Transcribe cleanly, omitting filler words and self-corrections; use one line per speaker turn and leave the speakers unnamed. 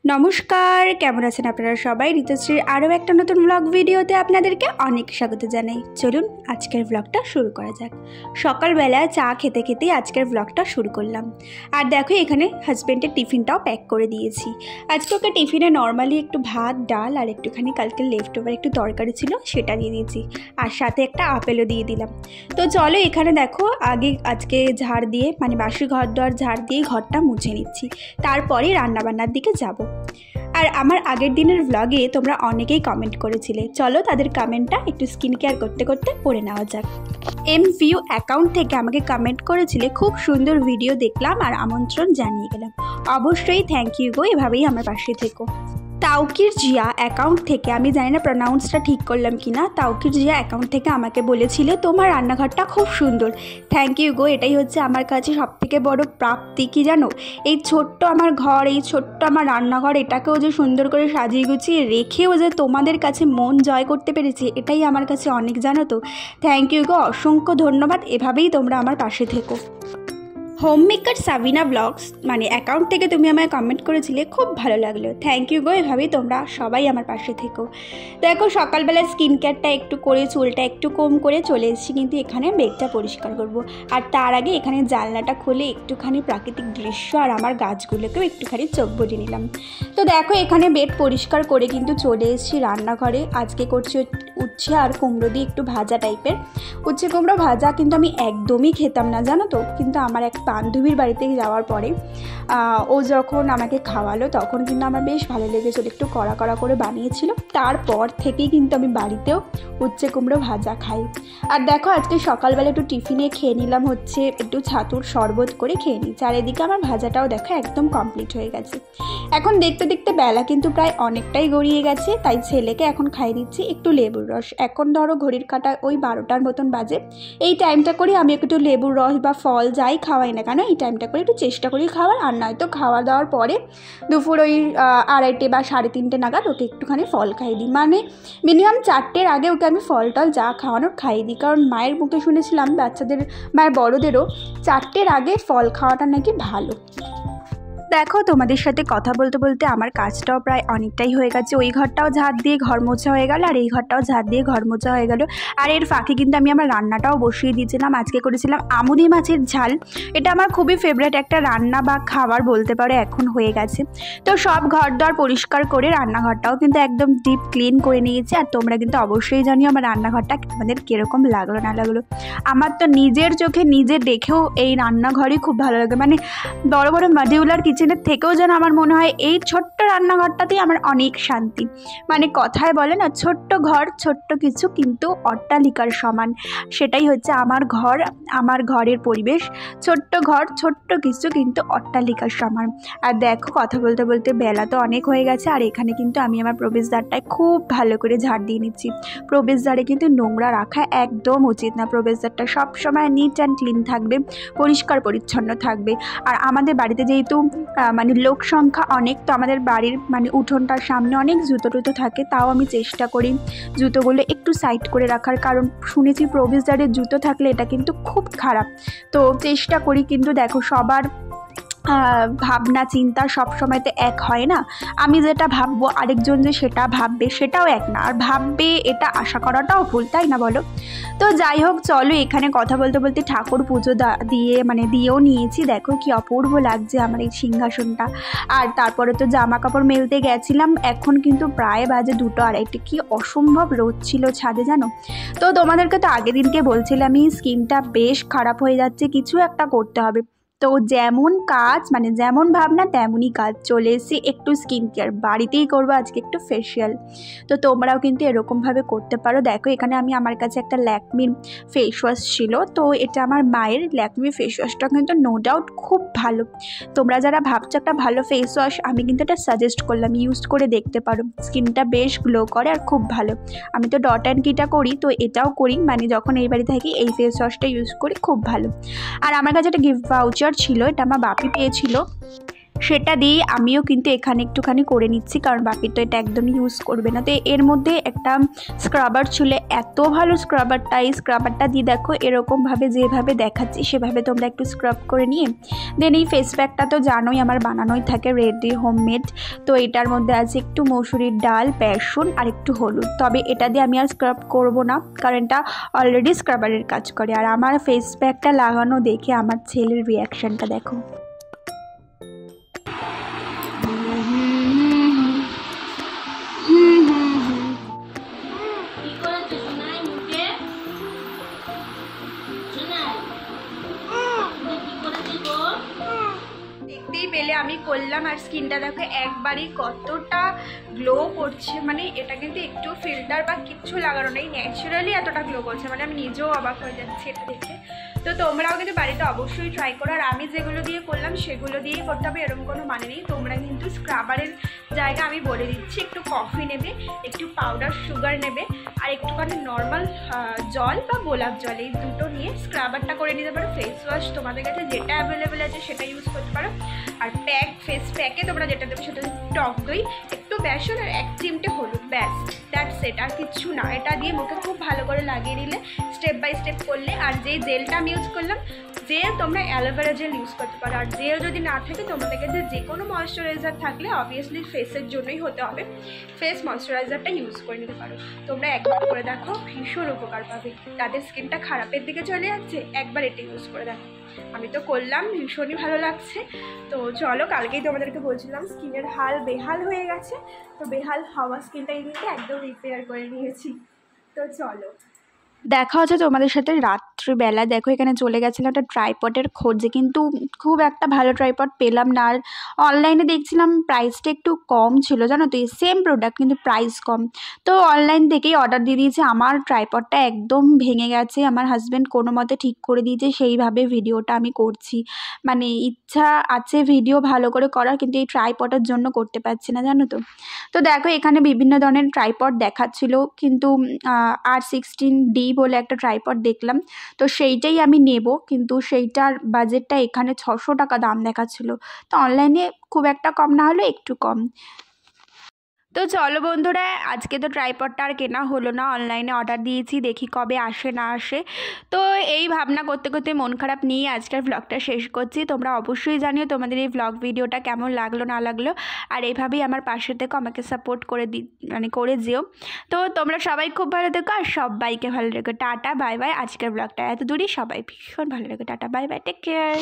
নমস্কার, কেমন আছেন আপনারা সবাই? ঋতুশ্রীর আরও একটা নতুন ব্লগ ভিডিওতে আপনাদেরকে অনেক স্বাগত জানাই। চলুন আজকের ব্লগটা শুরু করা যাক। সকালবেলা চা খেতে খেতেই আজকের ব্লগটা শুরু করলাম। আর দেখো এখানে হাজব্যান্ডের টিফিনটাও প্যাক করে দিয়েছি। আজকে ওকে টিফিনে নর্মালি একটু ভাত, ডাল আর একটুখানি কালকে লেফট ওভার একটু তরকারি ছিল সেটা দিয়ে দিয়েছি, আর সাথে একটা আপেলও দিয়ে দিলাম। তো চলো এখানে দেখো আজকে ঝাড় দিয়ে মানে বাসি ঘর দোয়ার ঝাড় দিয়ে ঘরটা মুছে নিচ্ছি, তারপরে রান্নাবান্নার দিকে যাব। আর আমার আগের দিনের ব্লগে তোমরা অনেকেই কমেন্ট করেছিলে, চলো তাদের কমেন্টটা একটু স্কিন কেয়ার করতে করতে পড়ে নেওয়া যাক। MView অ্যাকাউন্ট থেকে আমাকে কমেন্ট করেছিলে, খুব সুন্দর ভিডিও দেখলাম আর আমন্ত্রণ জানিয়ে গেলাম। অবশ্যই থ্যাংক ইউ গো, এভাবেই আমার পাশে থেকো। তাওকির জিয়া অ্যাকাউন্ট থেকে, আমি জানি না প্রনাউন্সটা ঠিক করলাম কি না, তাওকির জিয়া অ্যাকাউন্ট থেকে আমাকে বলেছিলে তোমার রান্নাঘরটা খুব সুন্দর। থ্যাংক ইউ গো, এটাই হচ্ছে আমার কাছে সবথেকে বড় প্রাপ্তি। কি জানো, এই ছোট্ট আমার ঘর, এই ছোট্ট আমার রান্নাঘর, এটাকেও যে সুন্দর করে সাজিয়ে গুছিয়ে রেখেও যে তোমাদের কাছে মন জয় করতে পেরেছি, এটাই আমার কাছে অনেক, জানো তো। থ্যাংক ইউ গো, অসংখ্য ধন্যবাদ। এভাবেই তোমরা আমার পাশে থেকো। হোমমেকার সাবিনা ব্লগস মানে অ্যাকাউন্ট থেকে তুমি আমায় কমেন্ট করেছিলে, খুব ভালো লাগলো। থ্যাংক ইউ গো, এভাবেই তোমরা সবাই আমার পাশে থেকো। দেখো সকালবেলা স্কিন কেয়ারটা একটু করে চুলটা একটু কম করে চলে এসেছি, কিন্তু এখানে বেডটা পরিষ্কার করব। আর তার আগে এখানে জানলাটা খুলে একটুখানি প্রাকৃতিক দৃশ্য আর আমার গাছগুলোকেও একটুখানি চোখ বুলিয়ে নিলাম। তো দেখো এখানে বেড পরিষ্কার করে কিন্তু চলে এসেছি রান্নাঘরে। আজকে করছি উচ্ছে আর কুমড়ো দিয়ে একটু ভাজা টাইপের। উচ্ছে কুমড়ো ভাজা কিন্তু আমি একদমই খেতাম না, জানো তো, কিন্তু আমার এক বান্ধবীর বাড়িতে যাওয়ার পরে ও যখন আমাকে খাওয়ালো তখন কিন্তু আমার বেশ ভালো লেগেছিল, একটু কড়া কড়া করে বানিয়েছিল। তারপর থেকেই কিন্তু আমি বাড়িতেও উচ্ছে কুমড়ো ভাজা খাই। আর দেখো আজকে সকালবেলা একটু টিফিনে খেয়ে নিলাম হচ্ছে একটু ছাতুর শরবত করে খেয়ে নিচ্ছি। আর এদিকে আমার ভাজাটাও দেখো একদম কমপ্লিট হয়ে গেছে। এখন দেখতে দেখতে বেলা কিন্তু প্রায় অনেকটাই গড়িয়ে গেছে, তাই ছেলেকে এখন খাইয়ে দিচ্ছি একটু লেবুর রস। এখন ধরো ঘড়ির কাঁটা ওই 12টার মতন বাজে। এই টাইমটা করে আমি একটু লেবুর রস বা ফল যাই খাওয়াই না কেন, এই টাইমটা করে একটু চেষ্টা করি খাওয়ার। আর নয়তো খাওয়া দাওয়ার পরে দুপুর ওই 2:30 বা 3:30 নাগাদ ওকে একটুখানি ফল খাইয়ে দিই, মানে মিনিমাম 4টের আগে ওকে আমি ফল টল যা খাওয়ানোর খাইয়ে দিই। কারণ মায়ের মুখে শুনেছিলাম বাচ্চাদের বা বড়োদেরও 4টের আগে ফল খাওয়াটা নাকি ভালো। দেখো তোমাদের সাথে কথা বলতে বলতে আমার কাজটাও প্রায় অনেকটাই হয়ে গেছে। ওই ঘরটাও ঝাড় দিয়ে ঘর মোছা হয়ে গেল, আর এই ঘরটাও ঝাড় দিয়ে ঘর মোছা হয়ে গেল। আর এর ফাঁকে কিন্তু আমি আমার রান্নাটাও বসিয়ে দিয়েছিলাম। আজকে করেছিলাম আমুদি মাছের ঝাল। এটা আমার খুবই ফেভারিট একটা রান্না বা খাবার বলতে পারো, এখন হয়ে গেছে। তো সব ঘর দর পরিষ্কার করে রান্নাঘরটাও কিন্তু একদম ডিপ ক্লিন করে নিয়েছি। আর তোমরা কিন্তু অবশ্যই জানিও আমার রান্নাঘরটা আমাদের কীরকম লাগলো না লাগলো। আমার তো নিজের চোখে নিজে দেখেও এই রান্নাঘরই খুব ভালো লাগে, মানে বড় বড় মডিউলার কিচেনের থেকেও যেন আমার মনে হয় এই ছোট্ট রান্নাঘরটাতেই আমার অনেক শান্তি। মানে কথায় বলে না, ছোট্ট ঘর ছোট্ট কিছু কিন্তু অট্টালিকার সমান। সেটাই হচ্ছে আমার ঘর, আমার ঘরের পরিবেশ। ছোট্ট ঘর ছোট্ট কিছু কিন্তু অট্টালিকার সমান। আর দেখো কথা বলতে বলতে বেলা তো অনেক হয়ে গেছে। আর এখানে কিন্তু আমি আমার প্রবেশদ্বারটায় খুব ভালো করে ঝাড় দিয়ে নিচ্ছি। প্রবেশদ্বারে কিন্তু নোংরা রাখা একদম উচিত না। প্রবেশদ্বারটা সবসময় নিট অ্যান্ড ক্লিন থাকবে, পরিষ্কার পরিচ্ছন্ন থাকবে। আর আমাদের বাড়িতে যেহেতু মানে লোক সংখ্যা অনেক, তো আমাদের বাড়ির মানে উঠোনটার সামনে অনেক জুতো টুতো থাকে, তাও আমি চেষ্টা করি জুতোগুলো একটু সাইড করে রাখার। কারণ শুনেছি প্রবেশদ্বারে জুতো থাকলে এটা কিন্তু খুব খারাপ। তো চেষ্টা করি, কিন্তু দেখো সবার ভাবনা চিন্তা সবসময় তো এক হয় না। আমি যেটা ভাববো আরেকজন যে সেটা ভাববে সেটাও এক না, আর ভাববে এটা আশা করাটাও ভুল, তাই না বলো? তো যাই হোক চলো, এখানে কথা বলতে বলতে ঠাকুর পুজো দিয়েও নিয়েছি। দেখো কি অপূর্ব লাগছে আমার এই সিংহাসনটা। আর তারপরে তো জামা কাপড় মেলতে গেছিলাম। এখন কিন্তু প্রায় বাজে 2:30। কি অসম্ভব রোদ ছিল ছাদে, জানো তো। তোমাদেরকে তো আগের দিনকে বলছিলাম এই স্কিনটা বেশ খারাপ হয়ে যাচ্ছে, কিছু একটা করতে হবে। তো যেমন কাজ মানে যেমন ভাবনা তেমনই কাজ, চলে এসেছি একটু স্কিন কেয়ার বাড়িতেই করবো আজকে, একটু ফেসিয়াল। তো তোমরাও কিন্তু এরকমভাবে করতে পারো। দেখো এখানে আমার কাছে একটা ল্যাকমির ফেস ওয়াশ ছিল, তো এটা আমার মায়ের ল্যাকমি ফেস ওয়াশটা কিন্তু নো ডাউট খুব ভালো। তোমরা যারা ভাবছো একটা ভালো ফেস ওয়াশ, আমি কিন্তু এটা সাজেস্ট করলাম, ইউজ করে দেখতে পারো। স্কিনটা বেশ গ্লো করে আর খুব ভালো। আমি তো ডট অ্যান্ড কিটা করি, তো এটাও করি, মানে যখন এই বাড়ি থাকি এই ফেস ওয়াশটা ইউজ করি, খুব ভালো। আর আমার কাছে একটা গিফট ভাউচার ছিল, এটা আমার বাপি পেয়েছিল। সেটা দিয়ে আমিও কিন্তু এখানে একটুখানি করে নিচ্ছি, কারণ বাপি তো এটা একদমই ইউজ করবে না। তো এর মধ্যে একটা স্ক্রাবার ছিল, এত ভালো স্ক্রাবারটা। এই স্ক্রাবারটা দিয়ে দেখো এরকমভাবে যেভাবে দেখাচ্ছি সেভাবে তোমরা একটু স্ক্রাব করে নিয়ে দেন এই ফেস প্যাকটা তো জানোই আমার বানানোই থাকে, রেডি হোমমেড। তো এটার মধ্যে আছে একটু মসুরির ডাল, বেসন আর একটু হলুদ। তবে এটা দিয়ে আমি আর স্ক্রাব করব না, কারণ এটা অলরেডি স্ক্রাবারের কাজ করে। আর আমার ফেস প্যাকটা লাগানো দেখে আমার ছেলের রিয়াকশানটা দেখো। দেখতেই পেলে আমি করলাম, আর স্কিনটা দেখো একবারই কতটা গ্লো করছে। মানে এটা কিন্তু একটু ফিল্টার বা কিচ্ছু লাগানো নেই, ন্যাচারালি এতটা গ্লো করছে, মানে আমি নিজেও অবাক হয়ে যাচ্ছি এটা দেখে। তো তোমরাও কিন্তু বাড়িতে অবশ্যই ট্রাই করো। আর আমি যেগুলো দিয়ে করলাম সেগুলো দিয়েই করতে হবে এরকম কোনো মানে নেই। তোমরা কিন্তু স্ক্রাবারের জায়গা আমি বলে দিচ্ছি, একটু কফি নেবে, একটু পাউডার সুগার নেবে, আর একটুখানি নর্মাল জল বা গোলাপ জল, এই দুটো নিয়ে স্ক্রাবারটা করে নিতে পারো। ফেস ওয়াশ তোমাদের কাছে যেটা অ্যাভেলেবেল আছে সেটা ইউজ করতে পারো। আর প্যাক, ফেস প্যাকে তোমরা যেটা দেবে সেটা টক দই, একটু বেসন আর 1 চিমটে হলুদ, ব্যাস, দ্যাটস ইট, আর কিচ্ছু না। এটা দিয়ে মুখে খুব ভালো করে লাগিয়ে নিলে স্টেপ বাই স্টেপ করলে। আর যেই জেলটা আমি ইউজ করলাম, জেল তোমরা অ্যালোভেরা জেল ইউজ করতে পারো। আর জেল যদি না থাকে তোমাদের কাছে যে কোনো ময়েশ্চারাইজার থাকলে, অবভিয়াসলি ফেসের জন্যই হতে হবে, ফেস ময়েশ্চারাইজারটা ইউজ করে নিতে পারো। তোমরা একবার করে দেখো, ভীষণ উপকার পাবে। তাদের স্কিনটা খারাপের দিকে চলে যাচ্ছে, একবার এটা ইউজ করে দেখো। আমি তো করলাম, ভীষণই ভালো লাগছে। তো চলো, কালকেই তোমাদেরকে বলছিলাম স্কিনের হাল বেহাল হয়ে গেছে, তো বেহাল হওয়া স্কিনটাকে কিন্তু একদম রিপেয়ার করে নিয়েছি। তো চলো, দেখা হচ্ছে তোমাদের সাথে রাত্রিবেলা। দেখো এখানে চলে গেছিলাম একটা ট্রাইপডের খোঁজে, কিন্তু খুব একটা ভালো ট্রাইপড পেলাম না। আর অনলাইনে দেখছিলাম প্রাইসটা একটু কম ছিল, জানো তো, সেম প্রোডাক্ট কিন্তু প্রাইস কম। তো অনলাইন থেকেই অর্ডার দিয়ে দিয়েছি। আমার ট্রাইপডটা একদম ভেঙে গেছে, আমার হাজব্যান্ড কোনো মতে ঠিক করে দিয়েছে, সেইভাবে ভিডিওটা আমি করছি। মানে ইচ্ছা আছে ভিডিও ভালো করে করার, কিন্তু এই ট্রাইপডের জন্য করতে পারছি না, জানো তো। তো দেখো এখানে বিভিন্ন ধরনের ট্রাইপড দেখাচ্ছিল, কিন্তু R16D বলে একটা ট্রাইপড দেখলাম, তো সেইটাই আমি নেব। কিন্তু সেইটার বাজেটটা এখানে 600 টাকা দাম দেখাচ্ছিল। তো অনলাইনে খুব একটা কম না হলেও একটু কম। তো চলো বন্ধুরা, আজকে তো ট্রাইপডটা আর কেনা হলো না, অনলাইনে অর্ডার দিয়েছি, দেখি কবে আসে না আসে। তো এই ভাবনা করতে করতে মন খারাপ নিয়ে আজকের ভ্লগটা শেষ করছি। তোমরা অবশ্যই জানিও তোমাদের এই ভ্লগ ভিডিওটা কেমন লাগলো না লাগলো, আর এইভাবেই আমার পাশে থেকো, আমাকে সাপোর্ট করে করে যেও। তো তোমরা সবাই খুব ভালো থেকো, আর সবাইকে ভালো রেখো। Tata bye bye. আজকের ভ্লগটা এত দূরই, সবাই ভীষণ ভালো রেখো। Tata bye bye, take care.